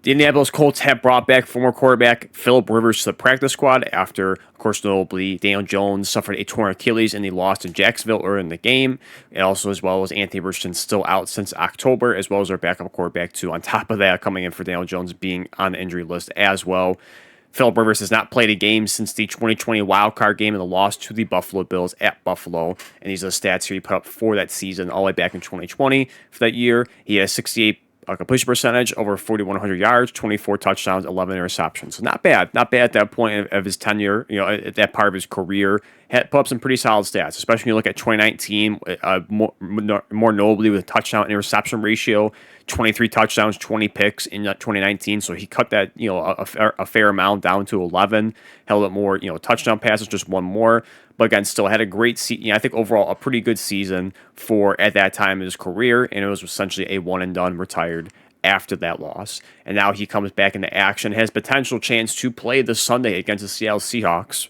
The Indianapolis Colts have brought back former quarterback Philip Rivers to the practice squad after, of course, notably Daniel Jones suffered a torn Achilles and he lost in Jacksonville earlier in the game. And also, as well as Anthony Richardson still out since October, as well as their backup quarterback too. On top of that, coming in for Daniel Jones being on the injury list as well. Philip Rivers has not played a game since the 2020 Wild Card game and the loss to the Buffalo Bills at Buffalo. And these are the stats here he put up for that season, all the way back in 2020. For that year, he has 68 completion percentage, over 4,100 yards, 24 touchdowns, 11 interceptions. So not bad at that point of his tenure. At that part of his career, had put up some pretty solid stats, especially when you look at 2019. More notably with a touchdown interception ratio, 23 touchdowns, 20 picks in 2019. So he cut that a fair amount down to 11. Held it more touchdown passes, just one more. But again, still had a great season. I think overall a pretty good season for at that time in his career, and it was essentially a one and done, retired after that loss. And now he comes back into action, has potential chance to play this Sunday against the Seattle Seahawks.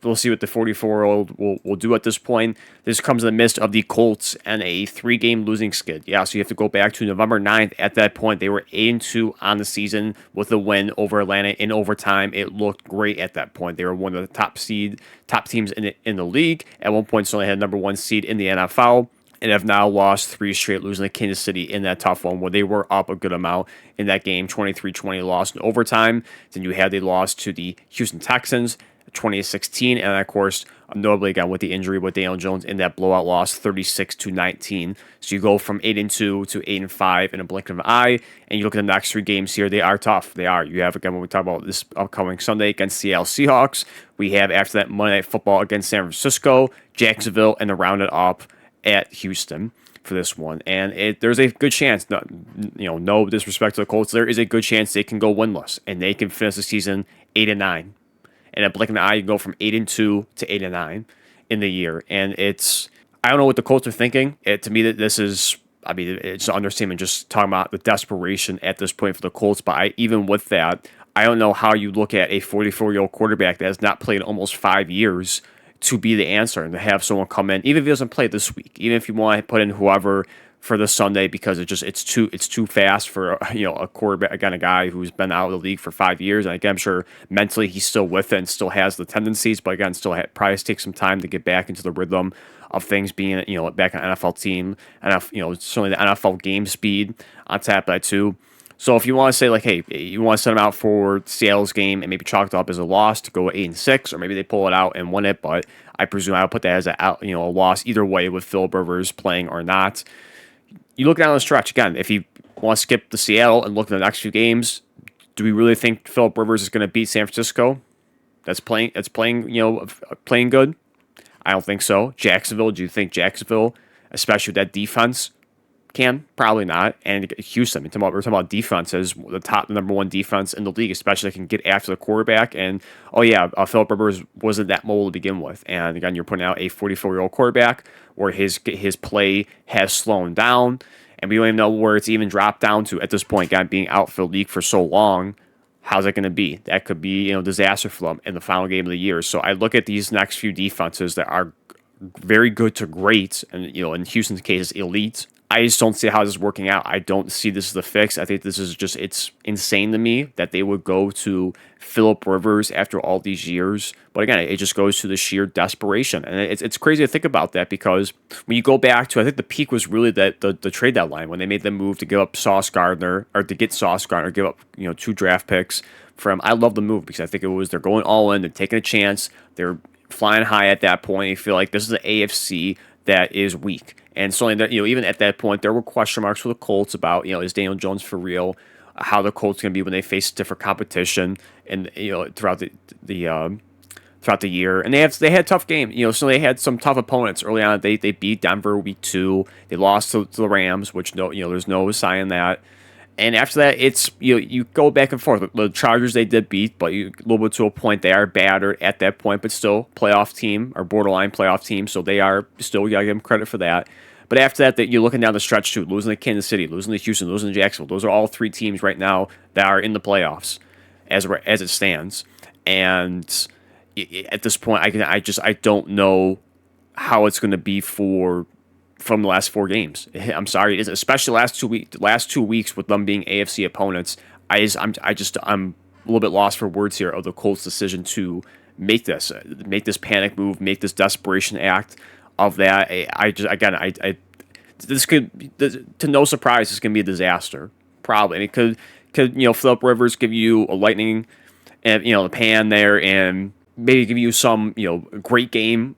We'll see what the 44-year-old will do at this point. This comes in the midst of the Colts and a 3-game losing skid. Yeah, so you have to go back to November 9th. At that point, they were 8-2 on the season with a win over Atlanta in overtime. It looked great at that point. They were one of the top teams in the league. At one point, certainly had number 1 seed in the NFL. And have now lost 3 straight, losing to Kansas City in that tough one where they were up a good amount in that game, 23-20 loss in overtime. Then you had the loss to the Houston Texans, 2016, and of course, notably again with the injury with Daniel Jones in that blowout loss, 36-19. So you go from 8-2 to 8-5 in a blink of an eye, and you look at the next 3 games here. They are tough. They are. You have again when we talk about this upcoming Sunday against Seattle Seahawks. We have after that Monday Night Football against San Francisco, Jacksonville, and to round it up at Houston for this one. And there's a good chance, no disrespect to the Colts, there is a good chance they can go winless and they can finish the season 8-9. And at blink of an eye, you go from 8-2 to 8-9 in the year. And I don't know what the Colts are thinking. To me, that this is, it's an understatement just talking about the desperation at this point for the Colts. But even with that, I don't know how you look at a 44-year-old quarterback that has not played in almost 5 years to be the answer and to have someone come in, even if he doesn't play this week, even if you want to put in whoever for the Sunday, because it's too fast for a quarterback, again, a guy who's been out of the league for 5 years. And again, I'm sure mentally he's still with it and still has the tendencies, but again, still probably takes some time to get back into the rhythm of things, being back on an NFL team, and certainly the NFL game speed on top of that too. So if you want to say hey, you want to set them out for Seattle's game and maybe chalk it up as a loss to go 8-6, or maybe they pull it out and win it, but I presume I'll put that as a loss either way with Philip Rivers playing or not. You look down the stretch again. If you want to skip the Seattle and look at the next few games, do we really think Philip Rivers is going to beat San Francisco? That's playing good. I don't think so. Jacksonville. Do you think Jacksonville, especially with that defense, can? Probably not. And Houston, we're talking about defenses, the number 1 defense in the league, especially can get after the quarterback. And Philip Rivers wasn't that mobile to begin with. And again, you're putting out a 44-year-old quarterback where his play has slowed down, and we don't even know where it's even dropped down to at this point. Again, being out for the league for so long, how's that going to be? That could be disaster for them in the final game of the year. So I look at these next few defenses that are very good to great, and in Houston's case, elite. I just don't see how this is working out. I don't see this as the fix. I think this is it's insane to me that they would go to Philip Rivers after all these years. But again, it just goes to the sheer desperation. And it's crazy to think about that, because when you go back to, I think the peak was really the trade deadline when they made the move to give up Sauce Gardner, or to get Sauce Gardner, give up 2 draft picks from. I love the move because I think they're going all in, they're taking a chance, they're flying high at that point. You feel like this is the AFC that is weak. And certainly, even at that point, there were question marks for the Colts about, is Daniel Jones for real? How the Colts going to be when they face different competition, and throughout the year. And they had tough games. So they had some tough opponents early on. They beat Denver week 2. They lost to the Rams, which there's no sign in that. And after that, it's you go back and forth. The Chargers they did beat, but a little bit to a point they are battered at that point, but still playoff team or borderline playoff team. So they are still, you gotta give them credit for that. But after that you're looking down the stretch too, losing to Kansas City, losing to Houston, losing to Jacksonville. Those are all 3 teams right now that are in the playoffs as it stands. And at this point, I don't know how it's going to be from the last 4 games. I'm sorry, especially last 2 weeks with them being AFC opponents. I'm a little bit lost for words here of the Colts' decision to make this panic move, make this desperation act of that. This could, to no surprise, this is gonna be a disaster. Probably, I mean, could Philip Rivers give you a lightning and the pan there, and maybe give you some great game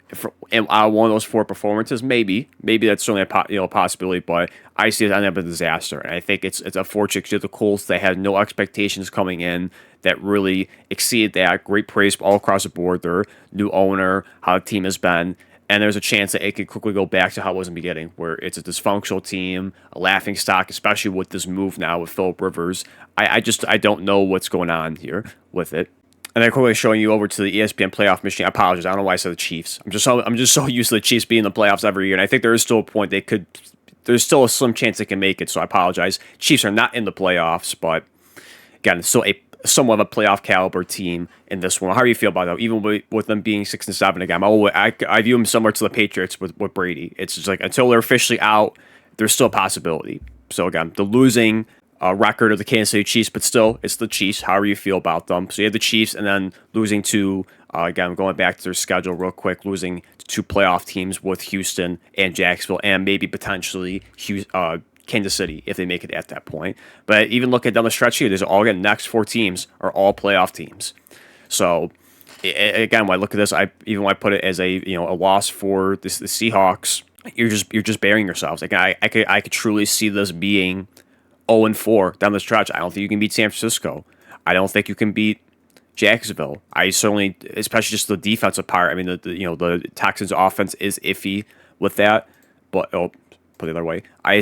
out of one of those four performances. Maybe that's certainly a possibility, but I see it ending up a disaster. And I think it's unfortunate because the Colts, they had no expectations coming in that really exceeded that. Great praise all across the board. Their new owner, how the team has been. And there's a chance that it could quickly go back to how it was in the beginning, where it's a dysfunctional team, a laughing stock, especially with this move now with Philip Rivers. I don't know what's going on here with it. And then quickly showing you over to the ESPN playoff machine. I apologize. I don't know why I said the Chiefs. I'm just so used to the Chiefs being in the playoffs every year, and I think there is still a point there's still a slim chance they can make it. So I apologize. Chiefs are not in the playoffs, but again, it's still a somewhat of a playoff caliber team in this one. How do you feel about that? Even with them being 6-7 again, I view them similar to the Patriots with Brady. It's just like until they're officially out, there's still a possibility. So again, the losing record of the Kansas City Chiefs, but still, it's the Chiefs. However you feel about them. So you have the Chiefs, and then losing to again, going back to their schedule real quick, losing to two playoff teams with Houston and Jacksonville, and maybe potentially Kansas City if they make it at that point. But even looking down the stretch here, there's the next four teams are all playoff teams. So again, when I look at this, when I put it as a loss for the Seahawks, you're just burying yourselves. Like I could truly see this being 0-4 down the stretch. I don't think you can beat San Francisco. I don't think you can beat Jacksonville. I certainly, especially just the defensive part. I mean, the Texans' offense is iffy with that, but put it the other way. I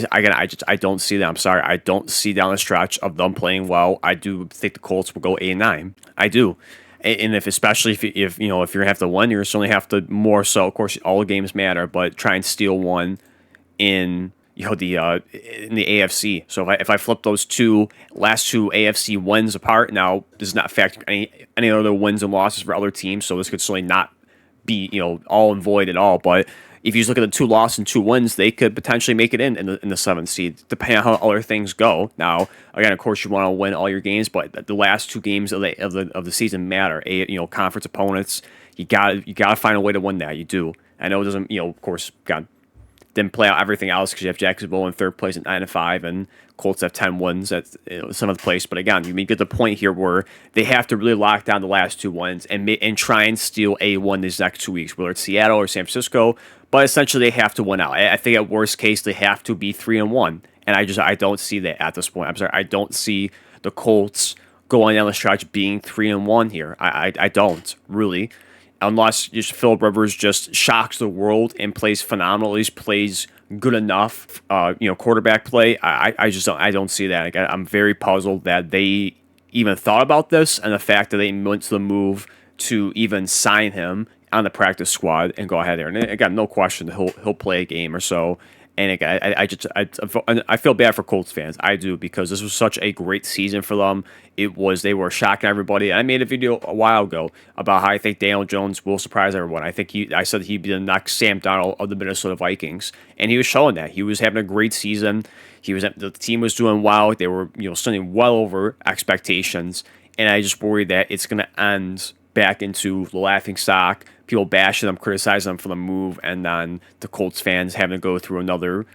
don't see that. I'm sorry. I don't see down the stretch of them playing well. I do think the Colts will go 8-9. I do. And especially if you're gonna have to win, you're certainly have to more so. Of course, all the games matter, but try and steal one in in the AFC. So if I flip those last two AFC wins apart, now this does not factor any other wins and losses for other teams. So this could certainly not be all and void at all. But if you just look at the 2 losses and 2 wins, they could potentially make it in the 7th seed, depending on how other things go. Now, again, of course, you want to win all your games, but the last 2 games of the season matter. Conference opponents, you gotta find a way to win that. You do. I know it doesn't. Of course, God didn't play out everything else because you have Jacksonville in 3rd place at 9-5, and Colts have 10 wins at 7th place. But again, you get the point here where they have to really lock down the last 2 wins and try and steal a win these next 2 weeks, whether it's Seattle or San Francisco. But essentially, they have to win out. I think at worst case, they have to be 3-1, and I don't see that at this point. I'm sorry, I don't see the Colts going down the stretch being 3-1 here. I don't really. Unless just Philip Rivers just shocks the world and plays phenomenal, at least plays good enough, quarterback play. I don't see that. Like, I'm very puzzled that they even thought about this, and the fact that they went to the move to even sign him on the practice squad and go ahead there. And again, no question he'll play a game or so. And again, I feel bad for Colts fans. I do, because this was such a great season for them. They were shocking everybody. I made a video a while ago about how I think Daniel Jones will surprise everyone. I said he'd be the next Sam Darnold of the Minnesota Vikings, and he was showing that. He was having a great season. The team was doing well. They were sending well over expectations, and I just worry that it's going to end back into the laughing stock, people bashing them, criticizing them for the move, and then the Colts fans having to go through another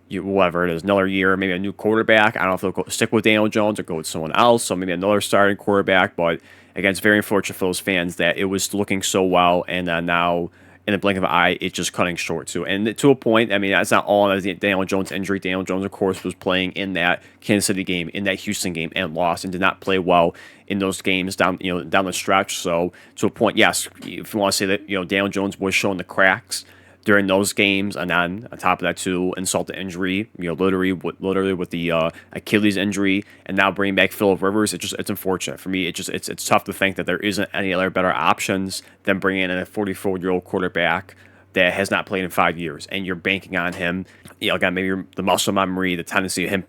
year, maybe a new quarterback. I don't know if they'll stick with Daniel Jones or go with someone else, so maybe another starting quarterback. But again, it's very unfortunate for those fans that it was looking so well, and now in the blink of an eye, it's just cutting short too. And to a point, I mean, that's not all on the Daniel Jones injury. Daniel Jones, of course, was playing in that Kansas City game, in that Houston game, and lost, and did not play well in those games down the stretch. So to a point, yes, if you want to say that Daniel Jones was showing the cracks during those games, and then on top of that too, insult to injury, literally with the Achilles injury, and now bringing back Philip Rivers, it's unfortunate for me. It's tough to think that there isn't any other better options than bringing in a 44-year-old quarterback that has not played in 5 years, and you're banking on him. Again, maybe the muscle memory, the tendency of him,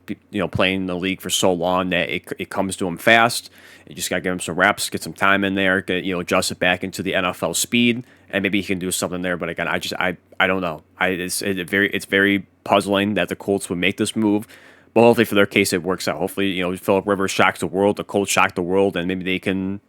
playing in the league for so long that it comes to him fast. You just got to give him some reps, get some time in there, adjust it back into the NFL speed, and maybe he can do something there. But again, I don't know. It's very puzzling that the Colts would make this move. But hopefully for their case, it works out. Hopefully, Philip Rivers shocks the world, the Colts shock the world, and maybe they can,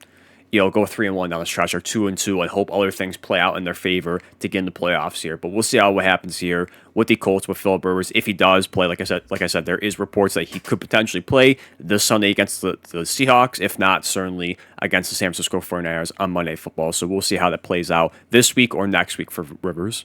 go 3-1 down the stretch or 2-2 and hope other things play out in their favor to get in the playoffs here. But we'll see what happens here with the Colts with Philip Rivers. If he does play, like I said, there is reports that he could potentially play this Sunday against the Seahawks. If not, certainly against the San Francisco 49ers on Monday Football. So we'll see how that plays out this week or next week for Rivers.